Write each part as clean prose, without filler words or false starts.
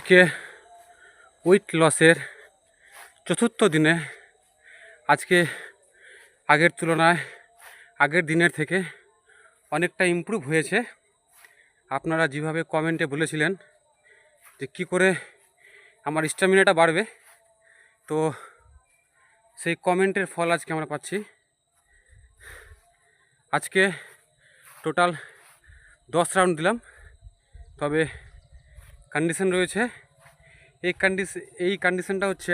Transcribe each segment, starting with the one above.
আজকে ওয়েট লসের চতুর্থ দিনে আজকে আগের তুলনায় আগের দিনের থেকে অনেকটা ইমপ্রুভ হয়েছে। আপনারা যেভাবে কমেন্টে বলেছিলেন যে কী করে আমার স্ট্যামিনাটা বাড়বে, তো সেই কমেন্টের ফল আজকে আমরা পাচ্ছি। আজকে টোটাল 10 রাউন্ড দিলাম, তবে কন্ডিশন রয়েছে। এই কন্ডিশনটা হচ্ছে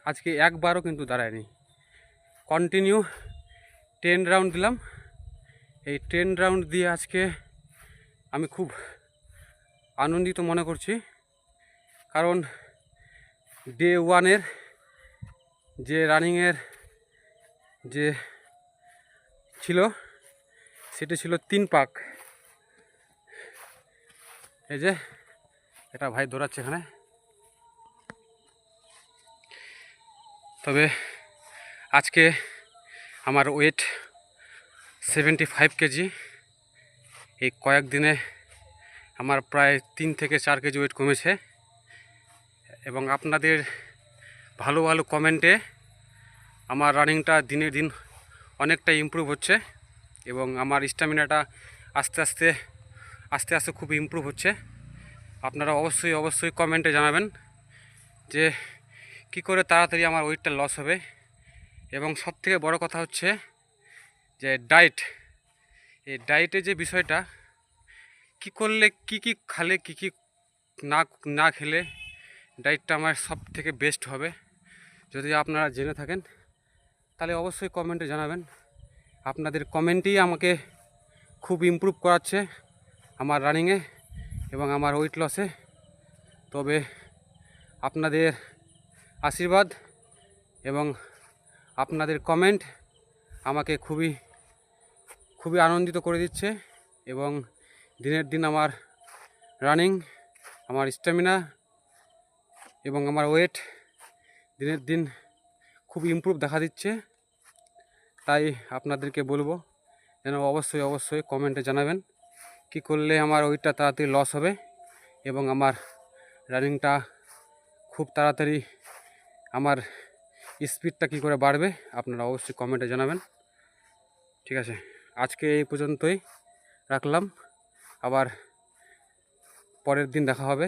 আজকে একবারও কিন্তু দাঁড়ায়নি। কন্টিনিউ 10 রাউন্ড দিলাম। এই 10 রাউন্ড দিয়ে আজকে আমি খুব আনন্দিত মনে করছি, কারণ ডে 1-এর যে রানিংয়ের যে ছিল সেটা ছিল 3 পাক। এই যে এটা ভাই দৌড়াচ্ছে এখানে। তবে আজকে আমার ওয়েট 75 কেজি। এই কয়েকদিনে আমার প্রায় 3 থেকে 4 কেজি ওয়েট কমেছে, এবং আপনাদের ভালো ভালো কমেন্টে আমার রানিংটা দিনের দিন অনেকটা ইমপ্রুভ হচ্ছে, এবং আমার স্ট্যামিনাটা আস্তে আস্তে খুব ইমপ্রুভ হচ্ছে। আপনারা অবশ্যই কমেন্টে জানাবেন যে কি করে তাড়াতাড়ি আমার ওয়েটটা লস হবে। এবং সবথেকে বড় কথা হচ্ছে যে ডায়েট, এই ডায়েটের যে বিষয়টা, কি করলে কি খালে কি না খেলে ডায়েটটা আমার সব থেকে বেস্ট হবে। যদি আপনারা জেনে থাকেন তাহলে অবশ্যই কমেন্টে জানাবেন। আপনাদের কমেন্টই আমাকে খুব ইমপ্রুভ করাচ্ছে আমার রানিংয়ে এবং আমার ওয়েট লসে। তবে আপনাদের আশীর্বাদ এবং আপনাদের কমেন্ট আমাকে খুবই আনন্দিত করে দিচ্ছে, এবং দিনের দিন আমার রানিং, আমার স্ট্যামিনা এবং আমার ওয়েট দিনের দিন খুব ইমপ্রুভ দেখা দিচ্ছে। তাই আপনাদেরকে বলবো যেন অবশ্যই কমেন্টে জানাবেন কি করলে আমার ওয়েটটা তাড়াতাড়ি লস হবে এবং আমার রানিংটা খুব তাড়াতাড়ি, আমার স্পিডটা কি করে বাড়বে। আপনারা অবশ্যই কমেন্টে জানাবেন। ঠিক আছে, আজকে এই পর্যন্তই রাখলাম। আবার পরের দিন দেখা হবে।